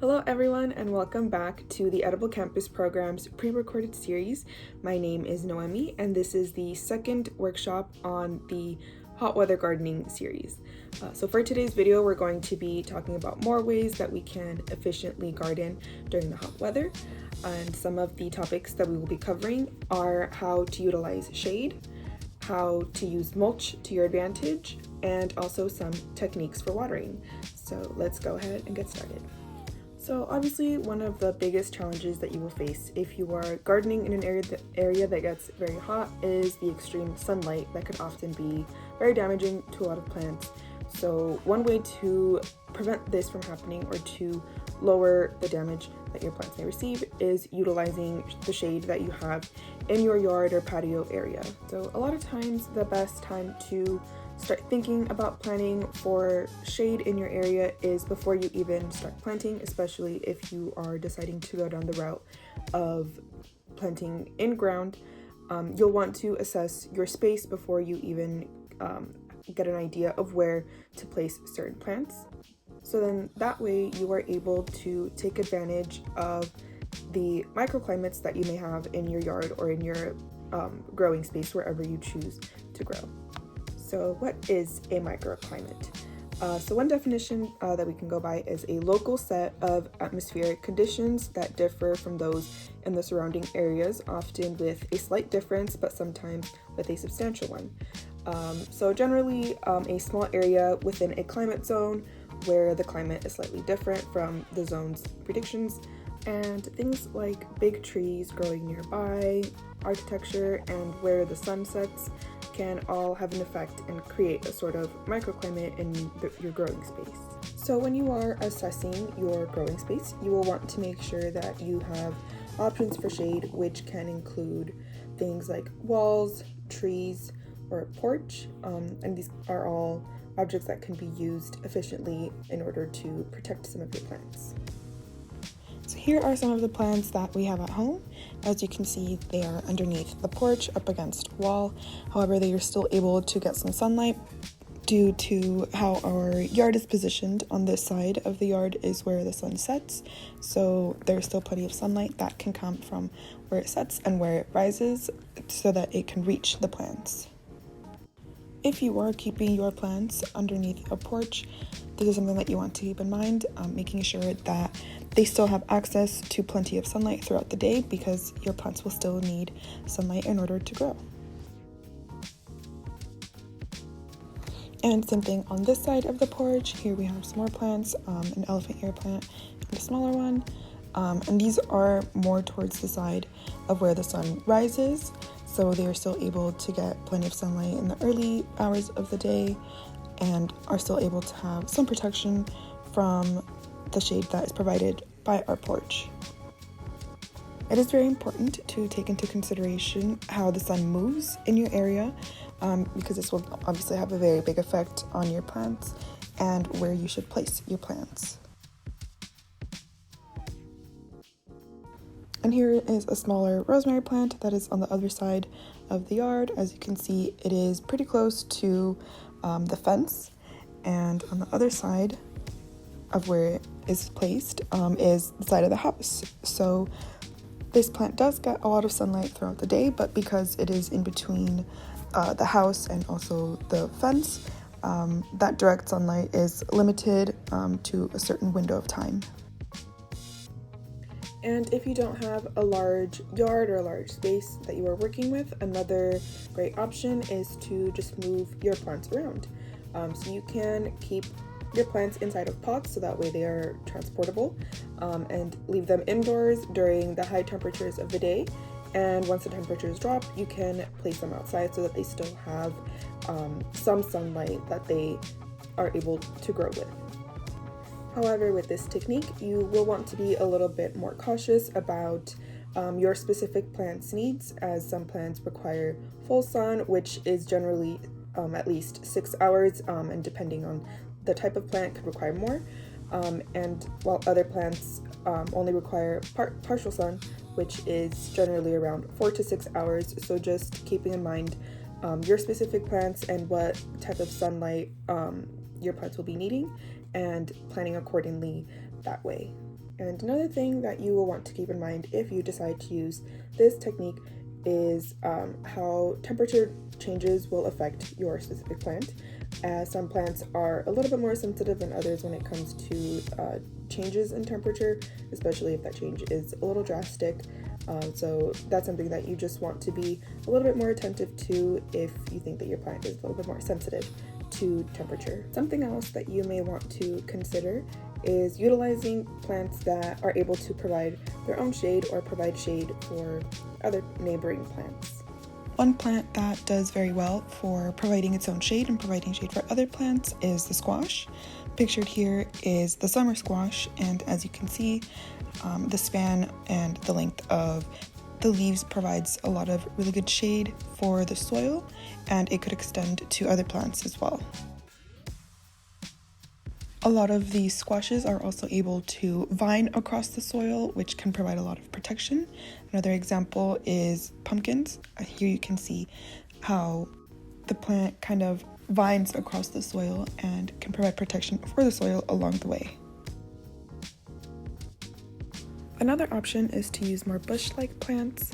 Hello everyone and welcome back to the Edible Campus Program's pre-recorded series. My name is Noemi and this is the second workshop on the hot weather gardening series. So for today's video, we're going to be talking about more ways that we can efficiently garden during the hot weather. And some of the topics that we will be covering are how to utilize shade, how to use mulch to your advantage, and also some techniques for watering. So let's go ahead and get started. So obviously one of the biggest challenges that you will face if you are gardening in an area that gets very hot is the extreme sunlight that could often be very damaging to a lot of plants. So one way to prevent this from happening or to lower the damage that your plants may receive is utilizing the shade that you have in your yard or patio area. So a lot of times the best time to start thinking about planting for shade in your area is before you even start planting, especially if you are deciding to go down the route of planting in ground. You'll want to assess your space before you even get an idea of where to place certain plants. So then that way you are able to take advantage of the microclimates that you may have in your yard or in your growing space, wherever you choose to grow. So what is a microclimate? So one definition that we can go by is a local set of atmospheric conditions that differ from those in the surrounding areas, often with a slight difference, but sometimes with a substantial one. So generally a small area within a climate zone where the climate is slightly different from the zone's predictions, and things like big trees growing nearby, architecture, and where the sun sets can all have an effect and create a sort of microclimate in your growing space. So when you are assessing your growing space, you will want to make sure that you have options for shade, which can include things like walls, trees, or a porch, and these are all objects that can be used efficiently in order to protect some of your plants. So here are some of the plants that we have at home. As you can see, they are underneath the porch up against a wall. However, they are still able to get some sunlight due to how our yard is positioned. On this side of the yard is where the sun sets. So there's still plenty of sunlight that can come from where it sets and where it rises so that it can reach the plants. If you are keeping your plants underneath a porch, this is something that you want to keep in mind, making sure that they still have access to plenty of sunlight throughout the day, because your plants will still need sunlight in order to grow. And same thing on this side of the porch. Here we have some more plants, an elephant ear plant and a smaller one. And these are more towards the side of where the sun rises, so they are still able to get plenty of sunlight in the early hours of the day and are still able to have some protection from the shade that is provided by our porch. It is very important to take into consideration how the sun moves in your area, because this will obviously have a very big effect on your plants and where you should place your plants. And here is a smaller rosemary plant that is on the other side of the yard. As you can see, it is pretty close to the fence, and on the other side of where it is placed is the side of the house. So this plant does get a lot of sunlight throughout the day, but because it is in between the house and also the fence, that direct sunlight is limited to a certain window of time. And if you don't have a large yard or a large space that you are working with, another great option is to just move your plants around. So you can keep your plants inside of pots so that way they are transportable, and leave them indoors during the high temperatures of the day. And once the temperatures drop, you can place them outside so that they still have some sunlight that they are able to grow with. However, with this technique, you will want to be a little bit more cautious about your specific plant's needs, as some plants require full sun, which is generally at least 6 hours, and depending on the type of plant could require more, and while other plants only require partial sun, which is generally around 4 to 6 hours. So just keeping in mind your specific plants and what type of sunlight your plants will be needing, and planning accordingly that way. And another thing that you will want to keep in mind if you decide to use this technique is how temperature changes will affect your specific plant. Some plants are a little bit more sensitive than others when it comes to changes in temperature, especially if that change is a little drastic. So that's something that you just want to be a little bit more attentive to if you think that your plant is a little bit more sensitive to temperature. Something else that you may want to consider is utilizing plants that are able to provide their own shade or provide shade for other neighboring plants. One plant that does very well for providing its own shade and providing shade for other plants is the squash. Pictured here is the summer squash, and as you can see, the span and the length of the leaves provides a lot of really good shade for the soil, and it could extend to other plants as well. A lot of these squashes are also able to vine across the soil, which can provide a lot of protection. Another example is pumpkins. Here you can see how the plant kind of vines across the soil and can provide protection for the soil along the way. Another option is to use more bush-like plants,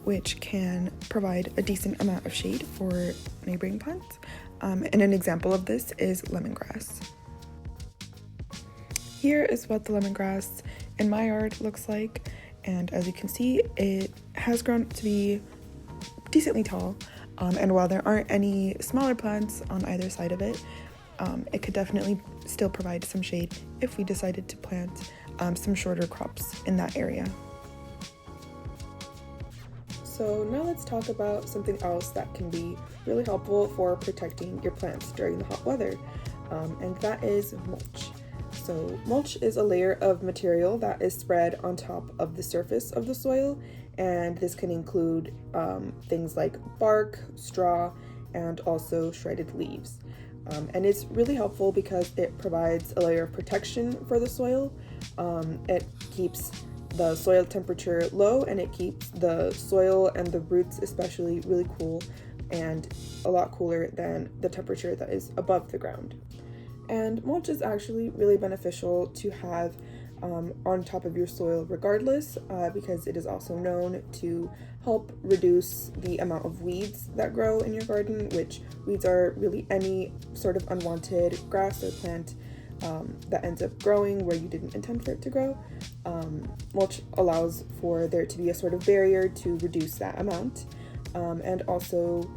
which can provide a decent amount of shade for neighboring plants. And an example of this is lemongrass. Here is what the lemongrass in my yard looks like, and as you can see, it has grown to be decently tall, and while there aren't any smaller plants on either side of it, it could definitely still provide some shade if we decided to plant some shorter crops in that area. So now let's talk about something else that can be really helpful for protecting your plants during the hot weather, and that is mulch. So mulch is a layer of material that is spread on top of the surface of the soil, and this can include things like bark, straw, and also shredded leaves. And it's really helpful because it provides a layer of protection for the soil. It keeps the soil temperature low, and it keeps the soil and the roots especially really cool, and a lot cooler than the temperature that is above the ground. And mulch is actually really beneficial to have on top of your soil regardless, because it is also known to help reduce the amount of weeds that grow in your garden, which weeds are really any sort of unwanted grass or plant that ends up growing where you didn't intend for it to grow. Mulch allows for there to be a sort of barrier to reduce that amount, and also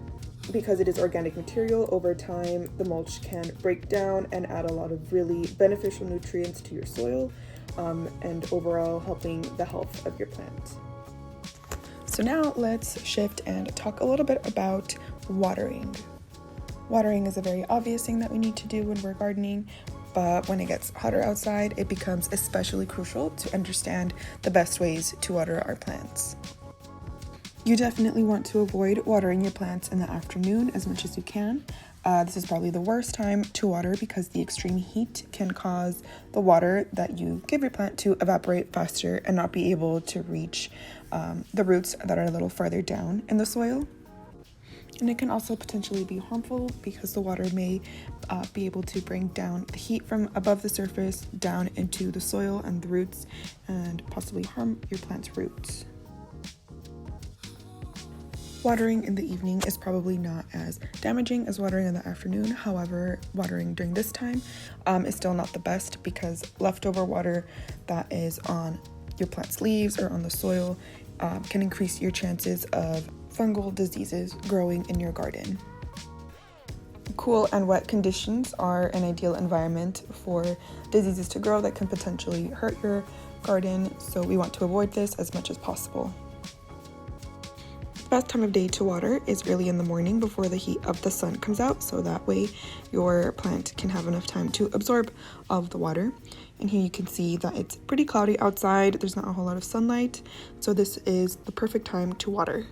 because it is organic material, over time the mulch can break down and add a lot of really beneficial nutrients to your soil, and overall helping the health of your plant. So now let's shift and talk a little bit about watering. Watering is a very obvious thing that we need to do when we're gardening, but when it gets hotter outside, it becomes especially crucial to understand the best ways to water our plants. You definitely want to avoid watering your plants in the afternoon as much as you can. This is probably the worst time to water because the extreme heat can cause the water that you give your plant to evaporate faster and not be able to reach the roots that are a little farther down in the soil. And it can also potentially be harmful because the water may be able to bring down the heat from above the surface down into the soil and the roots and possibly harm your plant's roots. Watering in the evening is probably not as damaging as watering in the afternoon. However, watering during this time is still not the best because leftover water that is on your plant's leaves or on the soil can increase your chances of fungal diseases growing in your garden. Cool and wet conditions are an ideal environment for diseases to grow that can potentially hurt your garden, so we want to avoid this as much as possible. The best time of day to water is early in the morning before the heat of the sun comes out, so that way your plant can have enough time to absorb all of the water. And here you can see that it's pretty cloudy outside, there's not a whole lot of sunlight, so this is the perfect time to water.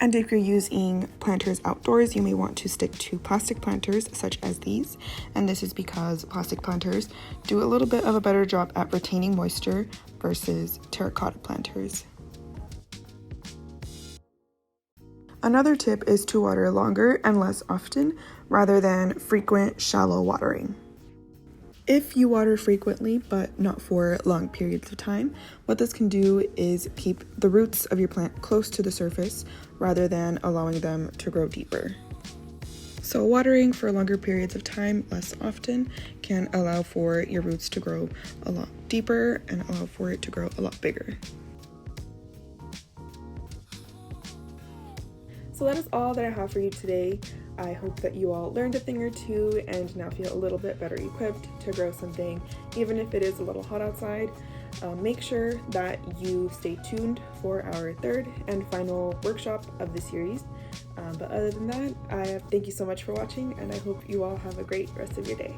And if you're using planters outdoors, you may want to stick to plastic planters such as these. And this is because plastic planters do a little bit of a better job at retaining moisture versus terracotta planters. Another tip is to water longer and less often rather than frequent shallow watering. If you water frequently but not for long periods of time, what this can do is keep the roots of your plant close to the surface rather than allowing them to grow deeper. So watering for longer periods of time, less often, can allow for your roots to grow a lot deeper and allow for it to grow a lot bigger. So that is all that I have for you today. I hope that you all learned a thing or two and now feel a little bit better equipped to grow something, even if it is a little hot outside. Make sure that you stay tuned for our third and final workshop of the series. But other than that, thank you so much for watching, and I hope you all have a great rest of your day.